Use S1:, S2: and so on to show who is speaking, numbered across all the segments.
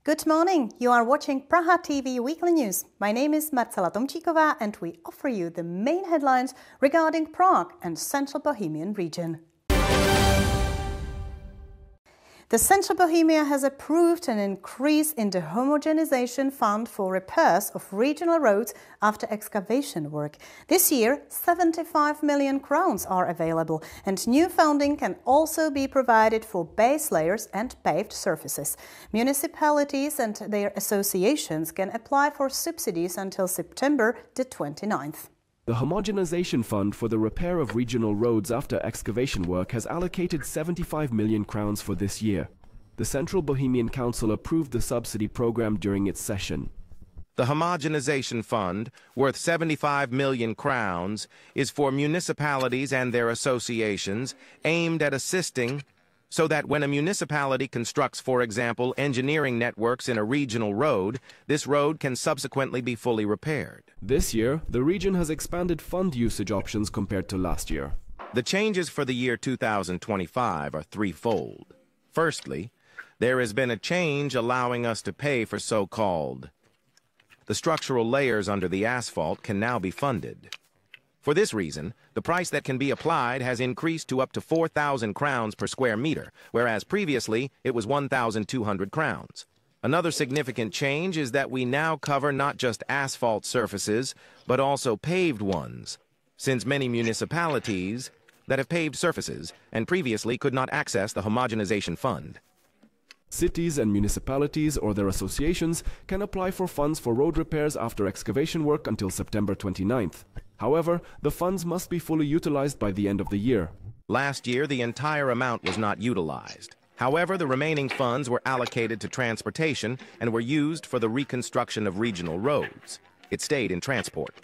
S1: Good morning. You are watching Praha TV Weekly News. My name is Marcela Tomčíková and we offer you the main headlines regarding Prague and Central Bohemian region. The Central Bohemia has approved an increase in the homogenization fund for repairs of regional roads after excavation work. This year, 75 million crowns are available, and new funding can also be provided for base layers and paved surfaces. Municipalities and their associations can apply for subsidies until September the 29th.
S2: The homogenization fund for the repair of regional roads after excavation work has allocated 75 million crowns for this year. The Central Bohemian Council approved the subsidy program during its session.
S3: The homogenization fund, worth 75 million crowns, is for municipalities and their associations aimed at assisting so that when a municipality constructs, for example, engineering networks in a regional road, this road can subsequently be fully repaired.
S2: This year, the region has expanded fund usage options compared to last year.
S3: The changes for the year 2025 are threefold. Firstly, there has been a change allowing us to pay for so-called the structural layers under the asphalt can now be funded. For this reason, the price that can be applied has increased to up to 4,000 crowns per square meter, whereas previously it was 1,200 crowns. Another significant change is that we now cover not just asphalt surfaces, but also paved ones, since many municipalities that have paved surfaces and previously could not access the homogenization fund.
S2: Cities and municipalities or their associations can apply for funds for road repairs after excavation work until September 29th. However, the funds must be fully utilized by the end of the year.
S3: Last year, the entire amount was not utilized. However, the remaining funds were allocated to transportation and were used for the reconstruction of regional roads. It stayed in transport.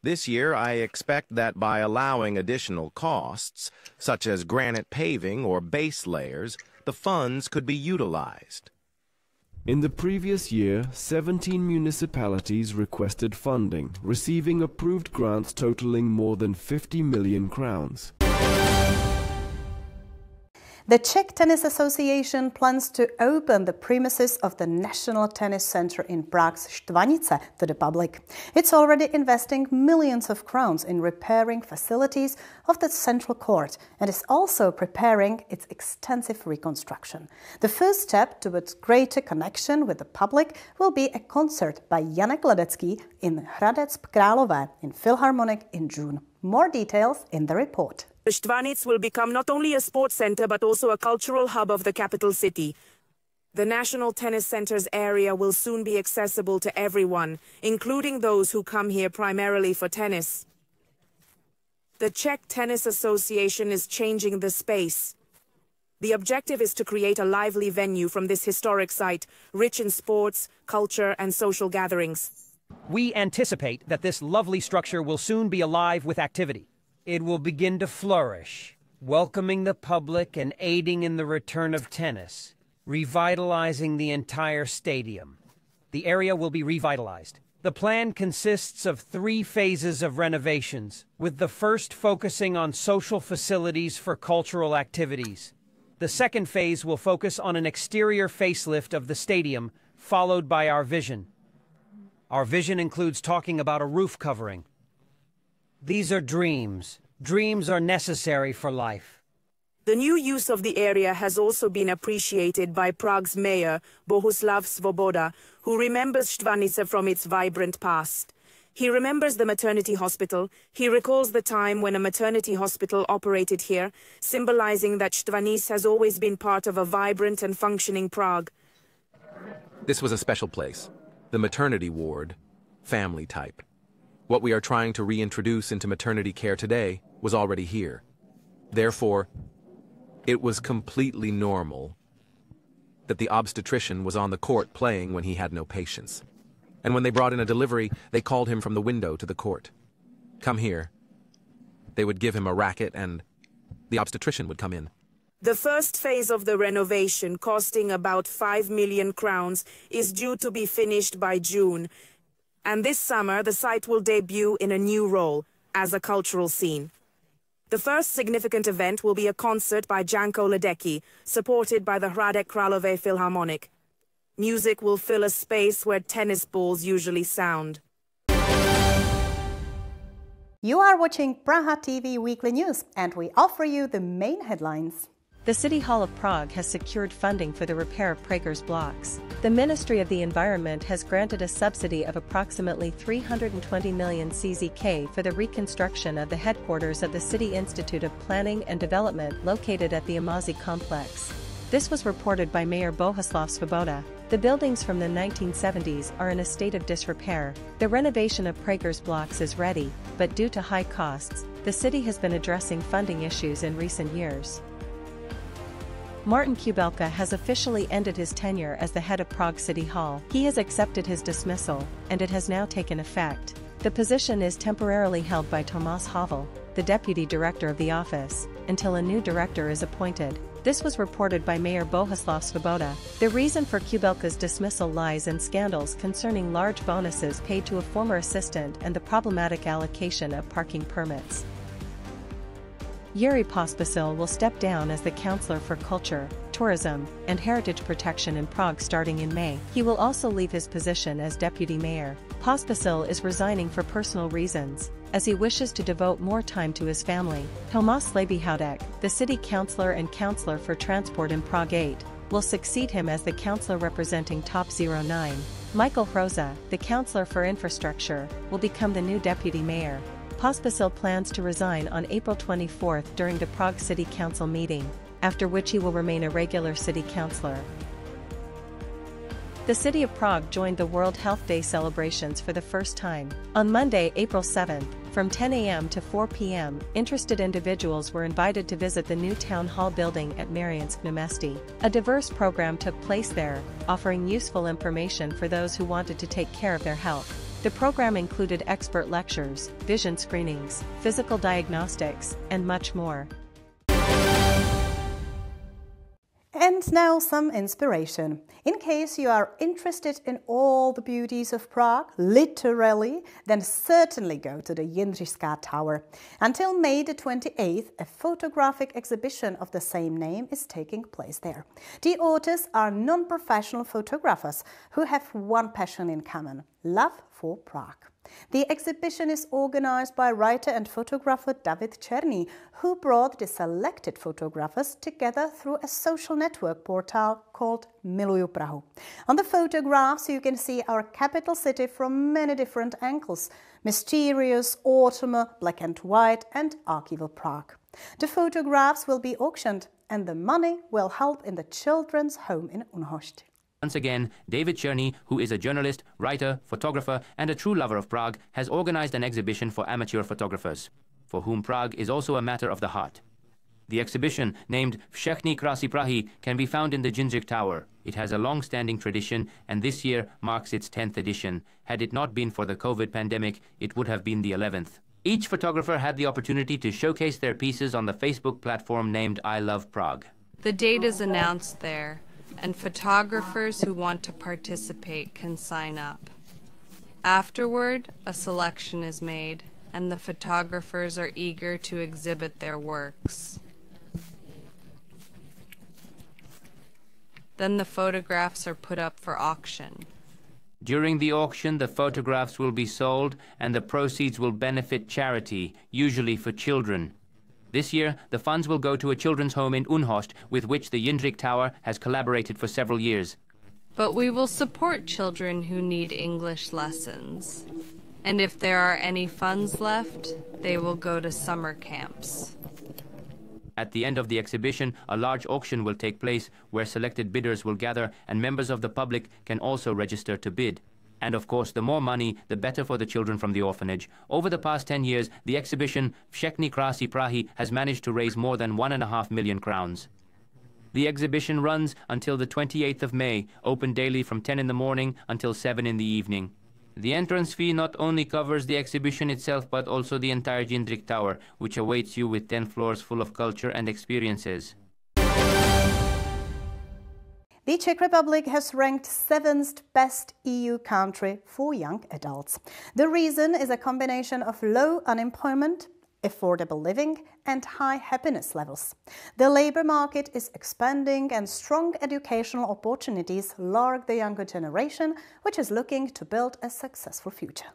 S3: This year, I expect that by allowing additional costs, such as granite paving or base layers, the funds could be utilized.
S2: In the previous year, 17 municipalities requested funding, receiving approved grants totaling more than 50 million crowns.
S1: The Czech Tennis Association plans to open the premises of the National Tennis Center in Prague's Štvanice to the public. It's already investing millions of crowns in repairing facilities of the central court and is also preparing its extensive reconstruction. The first step towards greater connection with the public will be a concert by Janek Ledecký in Hradec Králové in Philharmonic in June. More details in the report.
S4: The Štvanice will become not only a sports center but also a cultural hub of the capital city. The National Tennis Center's area will soon be accessible to everyone, including those who come here primarily for tennis. The Czech Tennis Association is changing the space. The objective is to create a lively venue from this historic site, rich in sports, culture, and social gatherings.
S5: We anticipate that this lovely structure will soon be alive with activity. It will begin to flourish, welcoming the public and aiding in the return of tennis, revitalizing the entire stadium. The area will be revitalized. The plan consists of 3 phases of renovations, with the first focusing on social facilities for cultural activities. The second phase will focus on an exterior facelift of the stadium, followed by our vision. Our vision includes talking about a roof covering. These are dreams. Dreams are necessary for life.
S4: The new use of the area has also been appreciated by Prague's mayor, Bohuslav Svoboda, who remembers Štvanice from its vibrant past. He remembers the maternity hospital. He recalls the time when a maternity hospital operated here, symbolizing that Štvanice has always been part of a vibrant and functioning Prague.
S3: This was a special place. The maternity ward, family type. What we are trying to reintroduce into maternity care today was already here. Therefore, it was completely normal that the obstetrician was on the court playing when he had no patience. And when they brought in a delivery, they called him from the window to the court. Come here. They would give him a racket and the obstetrician would come in.
S4: The first phase of the renovation, costing about 5 million crowns, is due to be finished by June. And this summer, the site will debut in a new role, as a cultural scene. The first significant event will be a concert by Janko Ledecký, supported by the Hradec Králové Philharmonic. Music will fill a space where tennis balls usually sound.
S1: You are watching Praha TV Weekly News, and we offer you the main headlines.
S6: The City Hall of Prague has secured funding for the repair of Prager's blocks. The Ministry of the Environment has granted a subsidy of approximately 320 million CZK for the reconstruction of the headquarters of the City Institute of Planning and Development located at the Amazi complex. This was reported by Mayor Bohuslav Svoboda. The buildings from the 1970s are in a state of disrepair. The renovation of Prager's blocks is ready, but due to high costs, the city has been addressing funding issues in recent years. Martin Kubelka has officially ended his tenure as the head of Prague City Hall. He has accepted his dismissal, and it has now taken effect. The position is temporarily held by Tomáš Havel, the deputy director of the office, until a new director is appointed. This was reported by Mayor Bohuslav Svoboda. The reason for Kubelka's dismissal lies in scandals concerning large bonuses paid to a former assistant and the problematic allocation of parking permits. Yuri Pospisil will step down as the Councillor for Culture, Tourism, and Heritage Protection in Prague starting in May. He will also leave his position as Deputy Mayor. Pospisil is resigning for personal reasons, as he wishes to devote more time to his family. Tomáš Slejbihoudek, the City Councillor and Councillor for Transport in Prague 8, will succeed him as the Councillor representing Top 09. Michael Hroza, the Councillor for Infrastructure, will become the new Deputy Mayor. Pospisil plans to resign on April 24 during the Prague City Council meeting, after which he will remain a regular city councillor. The city of Prague joined the World Health Day celebrations for the first time. On Monday, April 7, from 10 a.m. to 4 p.m., interested individuals were invited to visit the new town hall building at Mariánsk na Městě. A diverse program took place there, offering useful information for those who wanted to take care of their health. The program included expert lectures, vision screenings, physical diagnostics, and much more.
S1: And now some inspiration. In case you are interested in all the beauties of Prague, literally, then certainly go to the Jindřišská Tower. Until May the 28th, a photographic exhibition of the same name is taking place there. The authors are non-professional photographers who have one passion in common: love for Prague. The exhibition is organized by writer and photographer David Černý, who brought the selected photographers together through a social network portal called Miluju Prahu. On the photographs you can see our capital city from many different angles: mysterious, autumn, black and white, and archival Prague. The photographs will be auctioned, and the money will help in the children's home in Unhošť.
S7: Once again, David Černý, who is a journalist, writer, photographer, and a true lover of Prague, has organized an exhibition for amateur photographers, for whom Prague is also a matter of the heart. The exhibition, named Všechny krásy Prahy, can be found in the Jindřich Tower. It has a long-standing tradition, and this year marks its 10th edition. Had it not been for the COVID pandemic, it would have been the 11th. Each photographer had the opportunity to showcase their pieces on the Facebook platform named I Love Prague.
S8: The date is announced there, and photographers who want to participate can sign up. Afterward, a selection is made, and the photographers are eager to exhibit their works. Then the photographs are put up for auction.
S7: During the auction, the photographs will be sold, and the proceeds will benefit charity, usually for children. This year, the funds will go to a children's home in Unhošť, with which the Jindřich Tower has collaborated for several years.
S8: But we will support children who need English lessons. And if there are any funds left, they will go to summer camps.
S7: At the end of the exhibition, a large auction will take place where selected bidders will gather, and members of the public can also register to bid. And of course, the more money, the better for the children from the orphanage. Over the past 10 years, the exhibition Všechny krásy Prahy has managed to raise more than 1.5 million crowns. The exhibition runs until the 28th of May, open daily from 10 in the morning until 7 in the evening. The entrance fee not only covers the exhibition itself, but also the entire Jindřich Tower, which awaits you with 10 floors full of culture and experiences.
S1: The Czech Republic has ranked 7th best EU country for young adults. The reason is a combination of low unemployment, affordable living and high happiness levels. The labor market is expanding and strong educational opportunities lure the younger generation, which is looking to build a successful future.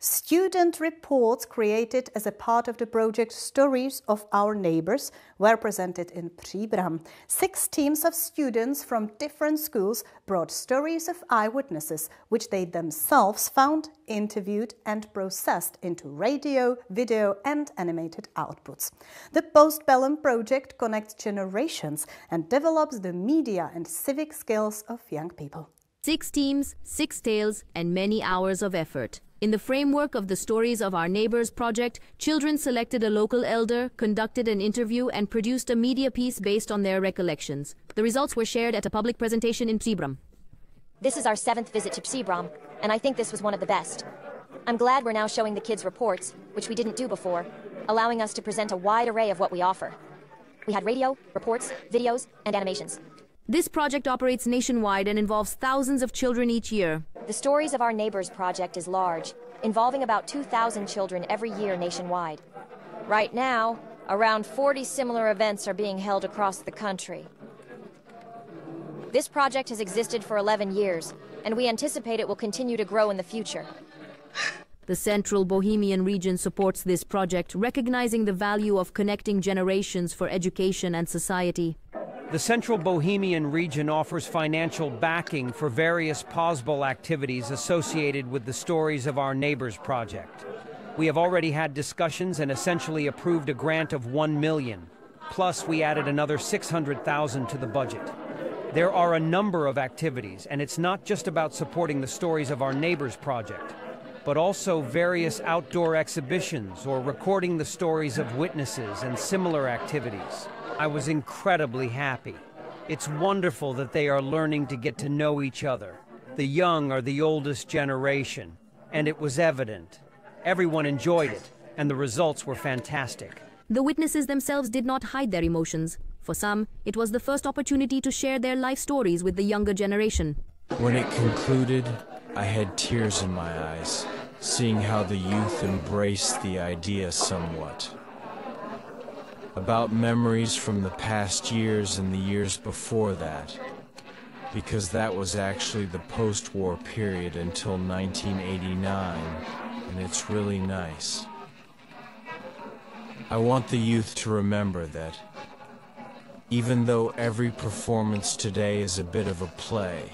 S1: Student reports created as a part of the project Stories of Our Neighbors were presented in Příbram. 6 teams of students from different schools brought stories of eyewitnesses, which they themselves found, interviewed and processed into radio, video and animated outputs. The Postbellum project connects generations and develops the media and civic skills of young people.
S9: 6 teams, 6 tales and many hours of effort. In the framework of the Stories of Our Neighbors project, children selected a local elder, conducted an interview and produced a media piece based on their recollections. The results were shared at a public presentation in Příbram.
S10: This is our 7th visit to Příbram, and I think this was one of the best. I'm glad we're now showing the kids reports, which we didn't do before, allowing us to present a wide array of what we offer. We had radio, reports, videos, and animations.
S9: This project operates nationwide and involves thousands of children each year.
S10: The Stories of Our Neighbors project is large, involving about 2,000 children every year nationwide. Right now, around 40 similar events are being held across the country. This project has existed for 11 years, and we anticipate it will continue to grow in the future.
S9: The Central Bohemian region supports this project, recognizing the value of connecting generations for education and society.
S5: The Central Bohemian region offers financial backing for various possible activities associated with the Stories of Our Neighbors project. We have already had discussions and essentially approved a grant of $1 million. Plus, we added another $600,000 to the budget. There are a number of activities, and it's not just about supporting the Stories of Our Neighbors project, but also various outdoor exhibitions or recording the stories of witnesses and similar activities. I was incredibly happy. It's wonderful that they are learning to get to know each other. The young are the oldest generation, and it was evident. Everyone enjoyed it, and the results were fantastic.
S9: The witnesses themselves did not hide their emotions. For some, it was the first opportunity to share their life stories with the younger generation.
S11: When it concluded, I had tears in my eyes, seeing how the youth embraced the idea somewhat. About memories from the past years and the years before that, because that was actually the post-war period until 1989, and it's really nice. I want the youth to remember that even though every performance today is a bit of a play,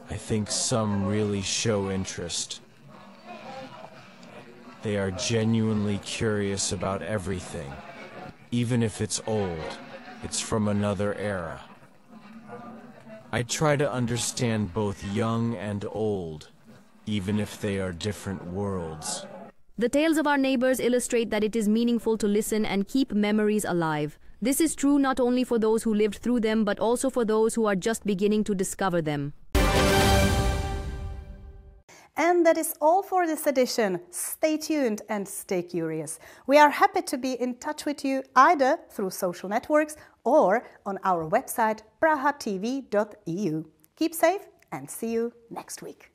S11: I think some really show interest. They are genuinely curious about everything. Even if it's old, it's from another era. I try to understand both young and old, even if they are different worlds.
S9: The tales of our neighbors illustrate that it is meaningful to listen and keep memories alive. This is true not only for those who lived through them, but also for those who are just beginning to discover them.
S1: And that is all for this edition. Stay tuned and stay curious. We are happy to be in touch with you either through social networks or on our website prahatv.eu. Keep safe and see you next week.